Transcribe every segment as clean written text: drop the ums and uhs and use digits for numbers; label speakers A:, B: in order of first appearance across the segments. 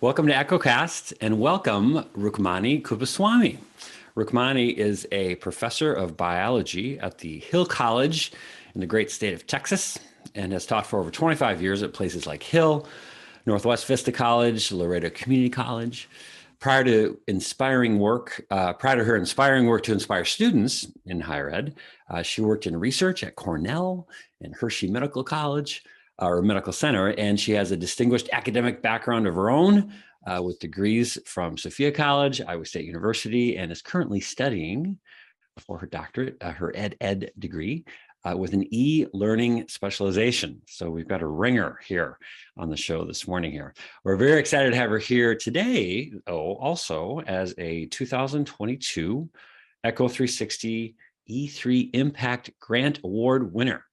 A: Welcome to EchoCast and welcome Rukmani Kuppaswamy. Rukmani is a professor of biology at the Hill College in the great state of Texas and has taught for over 25 years at places like Hill, Northwest Vista College, Laredo Community College. Prior to her inspiring work to inspire students in higher ed, she worked in research at Cornell and Hershey Medical College, or Medical Center, and she has a distinguished academic background of her own with degrees from Sophia College, Iowa State University, and is currently studying for her doctorate, her ed degree with an e-learning specialization. So we've got a ringer here on the show this morning here. We're very excited to have her here today, also as a 2022 Echo 360 E3 Impact Grant Award winner.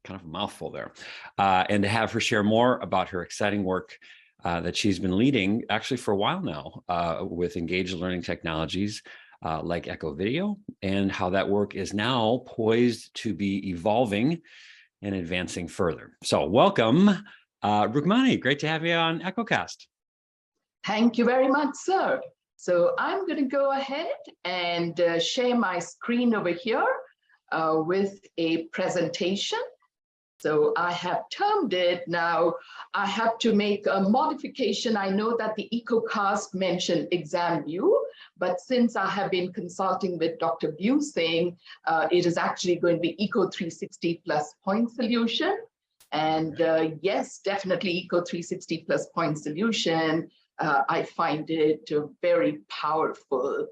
A: Kind of a mouthful there. And to have her share more about her exciting work that she's been leading actually for a while now with engaged learning technologies like Echo Video, and how that work is now poised to be evolving and advancing further. So welcome, Rukmani. Great to have you on EchoCast.
B: Thank you very much, sir. So I'm going to go ahead and share my screen over here with a presentation. So I have termed it. Now I have to make a modification. I know that the EchoCast mentioned exam view, but since I have been consulting with Dr. Busing, it is actually going to be Echo 360 plus point solution. And yes, definitely Echo 360 plus point solution. I find it very powerful.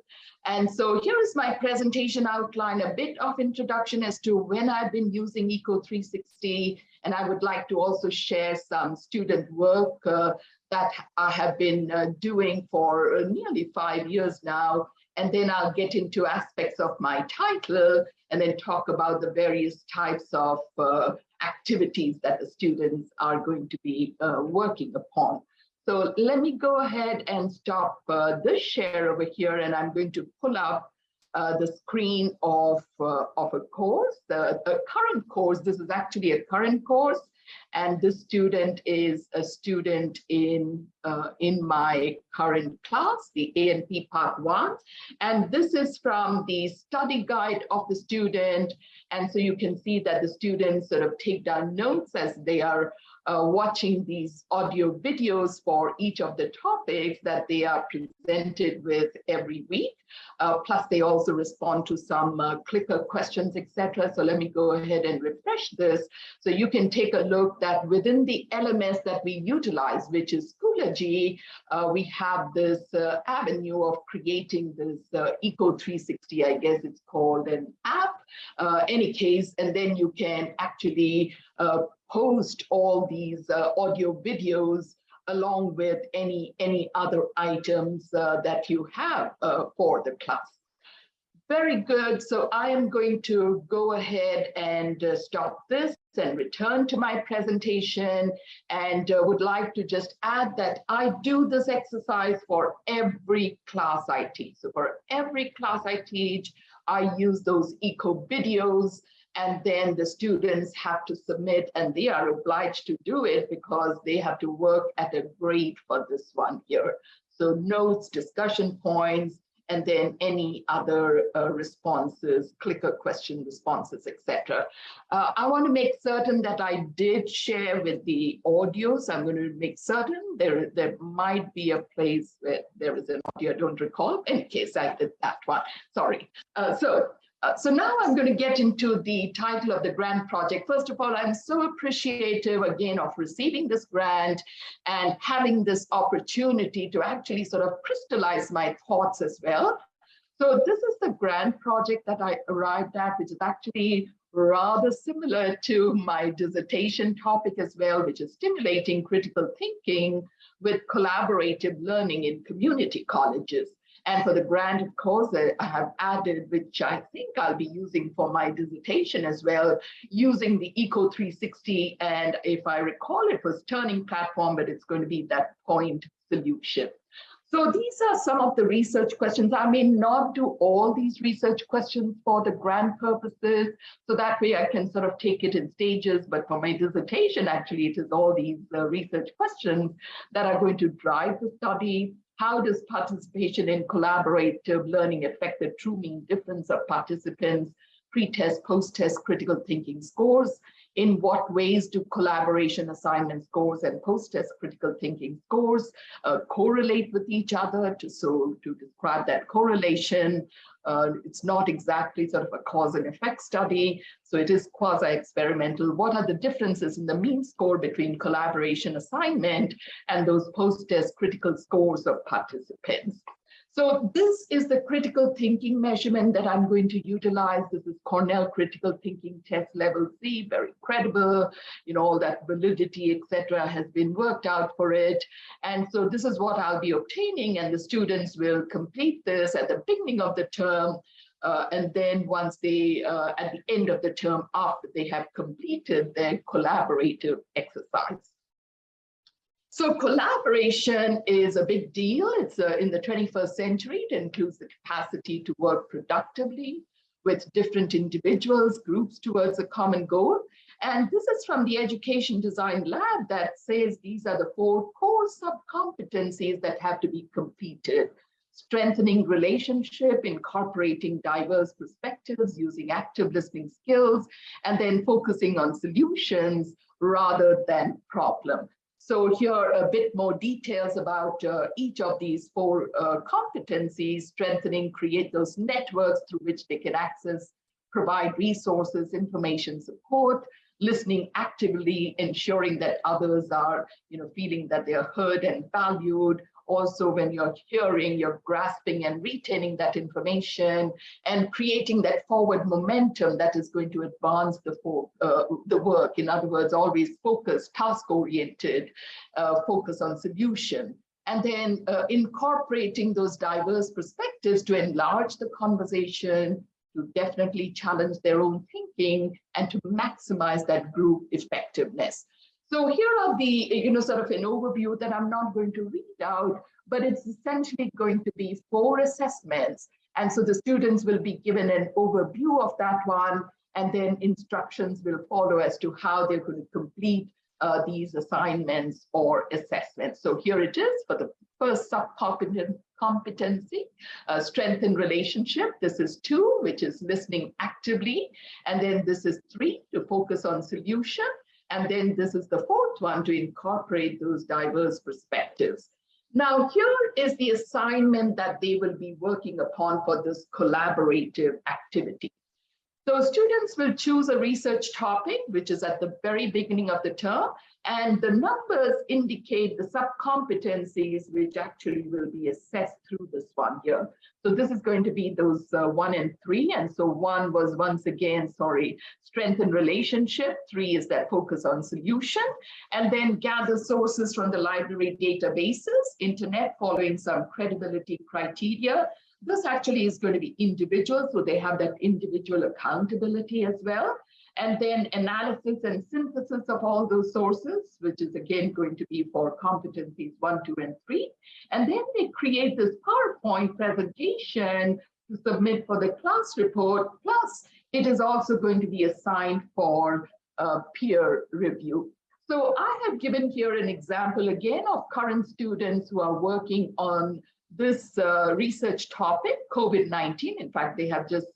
B: And so here is my presentation outline, a bit of introduction as to when I've been using Echo 360, and I would like to also share some student work that I have been doing for nearly 5 years now. And then I'll get into aspects of my title and then talk about the various types of activities that the students are going to be working upon. So let me go ahead and stop this share over here, and I'm going to pull up the screen of a course, a current course. This is actually a current course, and this student is a student in my current class, the A&P Part 1. And this is from the study guide of the student. And so you can see that the students sort of take down notes as they are watching these audio videos for each of the topics that they are presented with every week. Plus, they also respond to some clicker questions, etc. So let me go ahead and refresh this. So you can take a look that within the LMS that we utilize, which is Schoology, we have this avenue of creating this Echo 360, I guess it's called an app, any case, and then you can actually post all these audio videos along with any other items that you have for the class. Very good. So I am going to go ahead and stop this and return to my presentation, and would like to just add that I do this exercise for every class I teach. So for every class I teach, I use those Echo videos, and then the students have to submit, and they are obliged to do it because they have to work at a grade for this one here. So notes, discussion points, and then any other responses, clicker question responses, etc. I want to make certain that I did share with the audio. So I'm going to make certain there might be a place where there is an audio, I don't recall. In any case, I did that one, sorry. So now I'm going to get into the title of the grant project. First of all, I'm so appreciative again of receiving this grant and having this opportunity to actually sort of crystallize my thoughts as well. So this is the grant project that I arrived at, which is actually rather similar to my dissertation topic as well, which is stimulating critical thinking with collaborative learning in community colleges. And for the grant, of course, I have added, which I think I'll be using for my dissertation as well, using the Echo 360. And if I recall, it was Turning Platform, but it's going to be that point solution. So these are some of the research questions. I may not do all these research questions for the grant purposes, so that way I can sort of take it in stages, but for my dissertation, actually, it is all these research questions that are going to drive the study. How does participation in collaborative learning affect the true mean difference of participants, pre-test, post-test critical thinking scores? In what ways do collaboration assignment scores and post-test critical thinking scores correlate with each other? To describe that correlation, it's not exactly sort of a cause and effect study, so it is quasi-experimental. What are the differences in the mean score between collaboration assignment and those post-test critical scores of participants? So this is the critical thinking measurement that I'm going to utilize. This is Cornell Critical Thinking Test Level C, very credible, all that validity, etc., has been worked out for it. And so this is what I'll be obtaining, and the students will complete this at the beginning of the term. And then once they, at the end of the term, after they have completed their collaborative exercise. So collaboration is a big deal. It's in the 21st century. It includes the capacity to work productively with different individuals, groups towards a common goal. And this is from the Education Design Lab that says these are the 4 core sub-competencies that have to be completed. Strengthening relationship, incorporating diverse perspectives, using active listening skills, and then focusing on solutions rather than problem. So here are a bit more details about each of these 4 competencies: strengthening, create those networks through which they can access, provide resources, information support; listening actively, ensuring that others are, feeling that they are heard and valued. Also, when you're hearing, you're grasping and retaining that information and creating that forward momentum that is going to advance the work. In other words, always focus, task-oriented, focus on solution. And then incorporating those diverse perspectives to enlarge the conversation, to definitely challenge their own thinking, and to maximize that group effectiveness. So here are the, sort of an overview that I'm not going to read out, but it's essentially going to be 4 assessments. And so the students will be given an overview of that one, and then instructions will follow as to how they're going to complete these assignments or assessments. So here it is for the first sub-competency, strengthen relationship. This is 2, which is listening actively. And then this is 3, to focus on solution. And then this is the 4th one, to incorporate those diverse perspectives. Now, here is the assignment that they will be working upon for this collaborative activity. So students will choose a research topic, which is at the very beginning of the term, and the numbers indicate the sub-competencies which actually will be assessed through this one here. So this is going to be those 1 and 3. And so 1 was once again, strengthen relationship. 3 is that focus on solution. And then gather sources from the library databases, internet, following some credibility criteria. This actually is going to be individual, so they have that individual accountability as well. And then analysis and synthesis of all those sources, which is again going to be for competencies 1, 2, and 3. And then they create this PowerPoint presentation to submit for the class report. Plus, it is also going to be assigned for peer review. So I have given here an example again of current students who are working on this research topic, COVID-19. In fact, they have just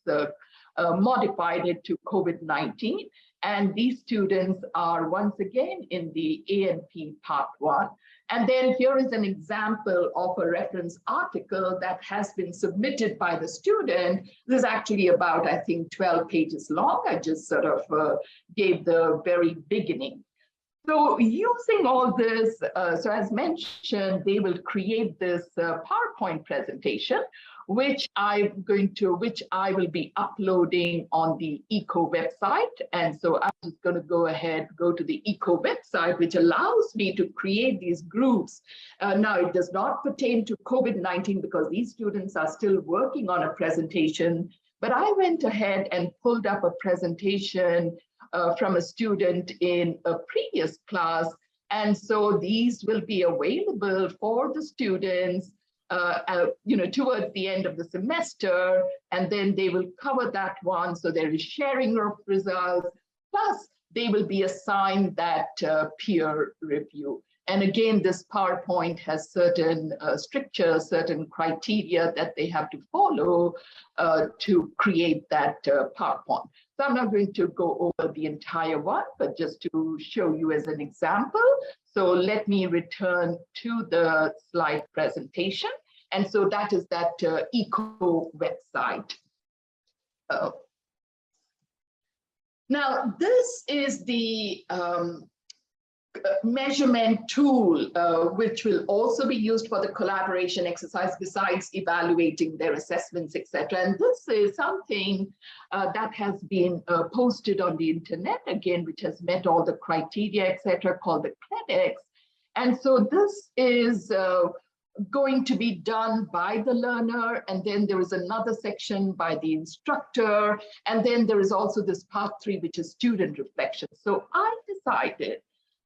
B: modified it to COVID-19. And these students are once again in the A&P part 1. And then here is an example of a reference article that has been submitted by the student. This is actually about, I think, 12 pages long. I just sort of gave the very beginning. So using all this, so as mentioned, they will create this PowerPoint presentation, which I will be uploading on the ECHO website. And so I'm just going to go ahead, go to the ECHO website, which allows me to create these groups. Now, it does not pertain to COVID-19 because these students are still working on a presentation, but I went ahead and pulled up a presentation from a student in a previous class. And so these will be available for the students towards the end of the semester, and then they will cover that one. So there is sharing of results, plus they will be assigned that peer review. And again, this PowerPoint has certain strictures, certain criteria that they have to follow to create that PowerPoint. So I'm not going to go over the entire one, but just to show you as an example. So let me return to the slide presentation. And so that is that ECHO website. Now, this is the measurement tool, which will also be used for the collaboration exercise besides evaluating their assessments, etc. And this is something that has been posted on the internet, again, which has met all the criteria, etc., called the CLEDEX. And so this is going to be done by the learner, and then there is another section by the instructor, and then there is also this part 3, which is student reflection. So I decided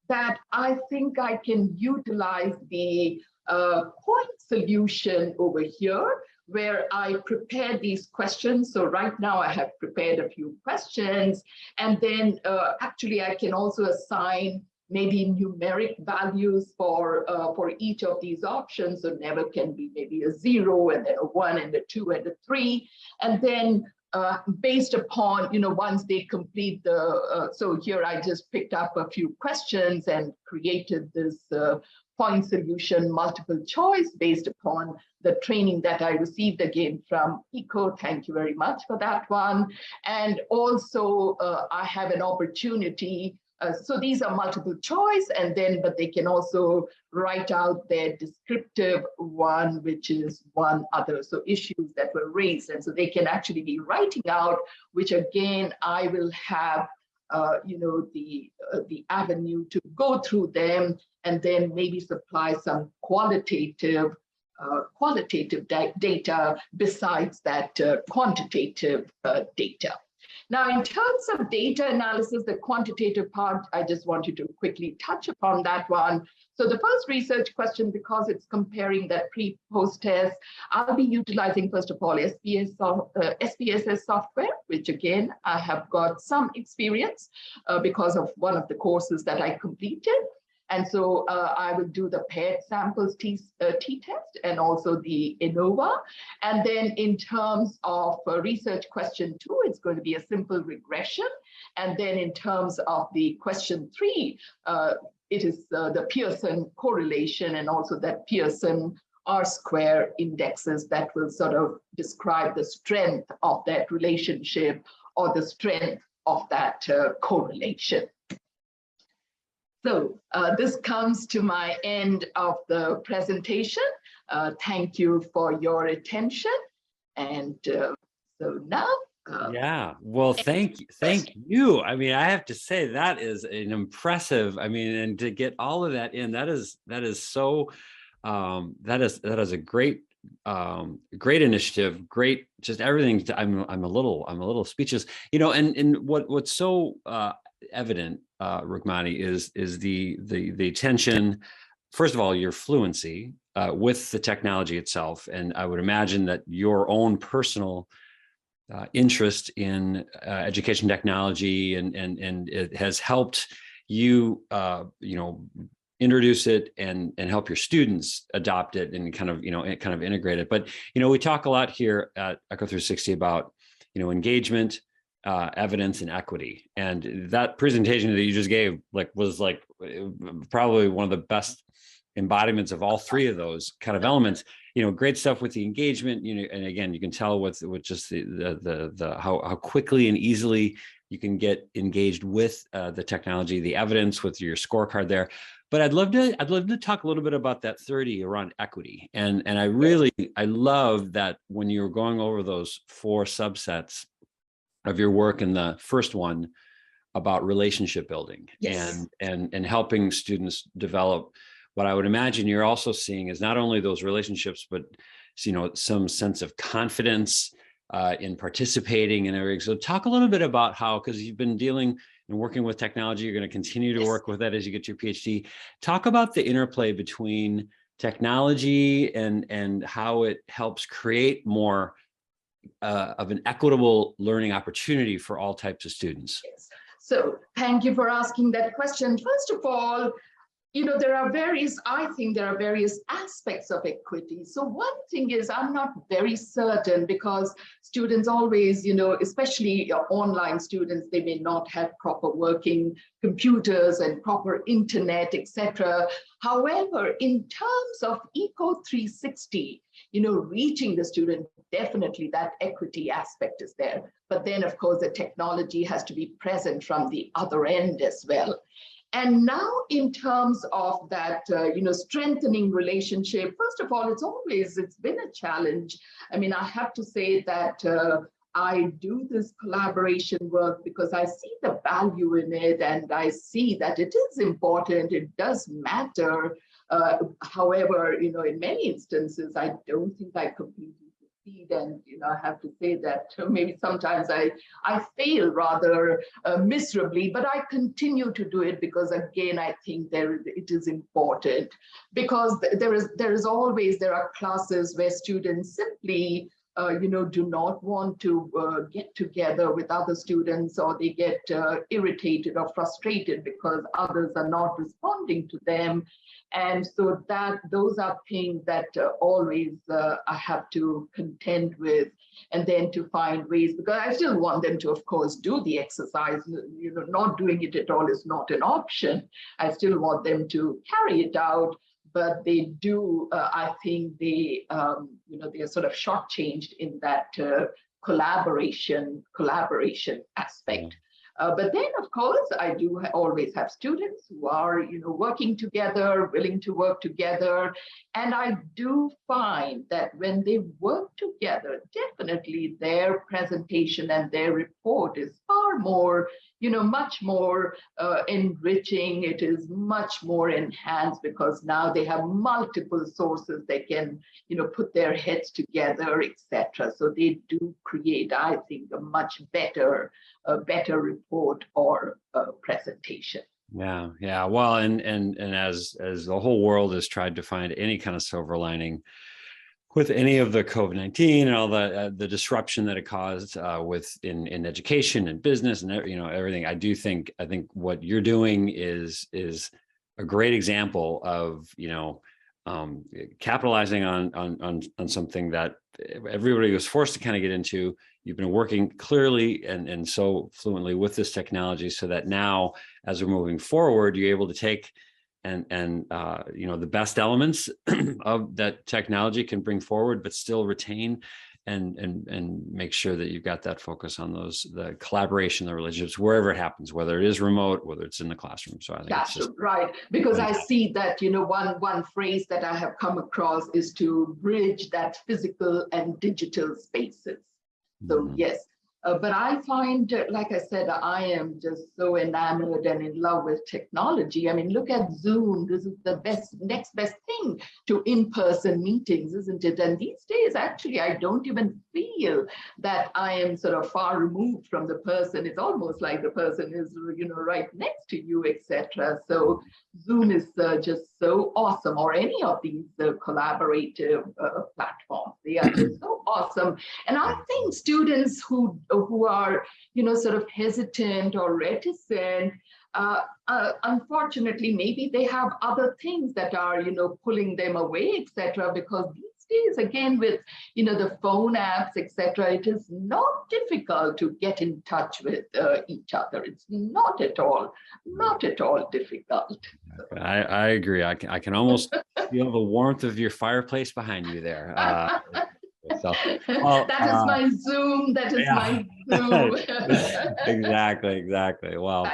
B: that I think I can utilize the point solution over here, where I prepared these questions. So right now I have prepared a few questions, and then actually I can also assign maybe numeric values for each of these options. So never can be maybe a 0, and then a 1, and a 2, and a 3. And then based upon, once they complete the, so here I just picked up a few questions and created this point solution multiple choice based upon the training that I received again from ECHO. Thank you very much for that one. And also I have an opportunity. So these are multiple choice, and then, but they can also write out their descriptive one, which is one other. So issues that were raised. And so they can actually be writing out, which again, I will have, the avenue to go through them, and then maybe supply some qualitative data besides that quantitative data. Now, in terms of data analysis, the quantitative part, I just wanted to quickly touch upon that one. So the first research question, because it's comparing that pre-post test, I'll be utilizing, first of all, SPSS software, which again, I have got some experience because of one of the courses that I completed. And so I will do the paired samples t-test and also the ANOVA. And then in terms of research question 2, it's going to be a simple regression. And then in terms of the question 3, it is the Pearson correlation and also that Pearson R-square indexes that will sort of describe the strength of that relationship or the strength of that correlation. So this comes to my end of the presentation. Thank you for your attention. And so now.
A: Yeah, well, thank you. I mean, I have to say that is an impressive, I mean, and to get all of that in, that is so, that is a great initiative, great, just everything. I'm a little speechless, and what's so evident, Rukmani, is the attention, first of all, your fluency with the technology itself. And I would imagine that your own personal interest in education technology and it has helped you, introduce it and help your students adopt it and kind of integrate it. But, we talk a lot here at Echo 360 about, engagement, evidence, and equity. And that presentation that you just gave was probably one of the best embodiments of all three of those kind of elements. Great stuff with the engagement, and again, you can tell with just the how quickly and easily you can get engaged with the technology, the evidence with your scorecard there. But I'd love to talk a little bit about that 30 around equity. And I love that when you were going over those 4 subsets of your work, in the first one about relationship building. Yes. and helping students develop what I would imagine you're also seeing is not only those relationships, but some sense of confidence in participating and everything. So talk a little bit about how, because you've been dealing and working with technology, you're going to continue to work with that as you get your PhD. Talk about the interplay between technology and how it helps create more of an equitable learning opportunity for all types of students?
B: Yes. So thank you for asking that question. First of all, I think there are various aspects of equity. So one thing is, I'm not very certain because students always, especially online students, they may not have proper working computers and proper internet, etc. However, in terms of Eco 360, reaching the student, definitely that equity aspect is there. But then, of course, the technology has to be present from the other end as well. And now in terms of that, strengthening relationship, first of all, it's been a challenge. I mean, I have to say that I do this collaboration work because I see the value in it and I see that it is important, it does matter. However, in many instances, I don't think I completely succeed. And, I have to say that maybe sometimes I fail rather miserably, but I continue to do it because, again, I think it is important because there are classes where students simply do not want to get together with other students, or they get irritated or frustrated because others are not responding to them. And so those are things that always I have to contend with, and then to find ways, because I still want them to, of course, do the exercise. Not doing it at all is not an option. I still want them to carry it out, but they do, I think they are sort of shortchanged in that collaboration aspect. But then, of course, I do always have students who are, working together, willing to work together. And I do find that when they work together, definitely their presentation and their report is far more, much more enriching. It is much more enhanced because now they have multiple sources they can, put their heads together, etc. So they do create, I think, a much better report or presentation.
A: Yeah. Well, and as the whole world has tried to find any kind of silver lining with any of the COVID-19 and all the disruption that it caused in education and business and everything, I think what you're doing is a great example of capitalizing on something that everybody was forced to kind of get into. You've been working clearly and so fluently with this technology, so that now, as we're moving forward, you're able to take and the best elements of that technology can bring forward, but still retain and make sure that you've got that focus on the collaboration, the relationships, wherever it happens, whether it is remote, whether it's in the classroom. So I think
B: that's just right, because I see that one phrase that I have come across is to bridge that physical and digital spaces. So yes, but I find, like I said, I am just so enamored and in love with technology. I mean, look at Zoom. This is the next best thing to in-person meetings, isn't it? And these days, actually, I don't even feel that I am sort of far removed from the person. It's almost like the person is, right next to you, etc. So Zoom is just so awesome, or any of these collaborative platforms. They are just so awesome. And I think students who are, sort of hesitant or reticent, unfortunately, maybe they have other things that are, pulling them away, etc. Because these days, again, with, the phone apps, etc., it is not difficult to get in touch with each other. It's not at all difficult.
A: I agree. I can almost feel the warmth of your fireplace behind you there.
B: So, that is my Zoom. That is my Zoom.
A: Exactly. Well,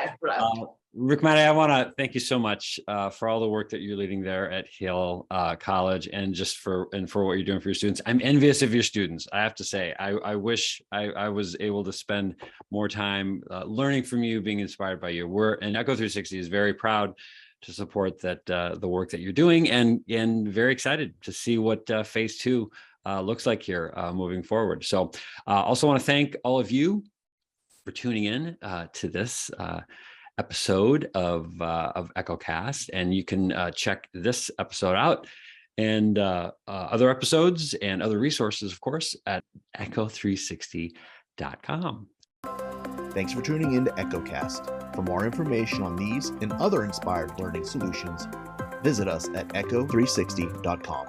A: Rukmani, I want to thank you so much for all the work that you're leading there at Hill College, and just for what you're doing for your students. I'm envious of your students. I have to say, I wish I was able to spend more time learning from you, being inspired by you. And Echo 360 is very proud to support that the work that you're doing, and very excited to see what phase 2 looks like here moving forward. So also want to thank all of you for tuning in to this episode of EchoCast, and you can check this episode out and other episodes and other resources, of course, at echo360.com.
C: Thanks for tuning in to EchoCast. For more information on these and other inspired learning solutions, visit us at echo360.com.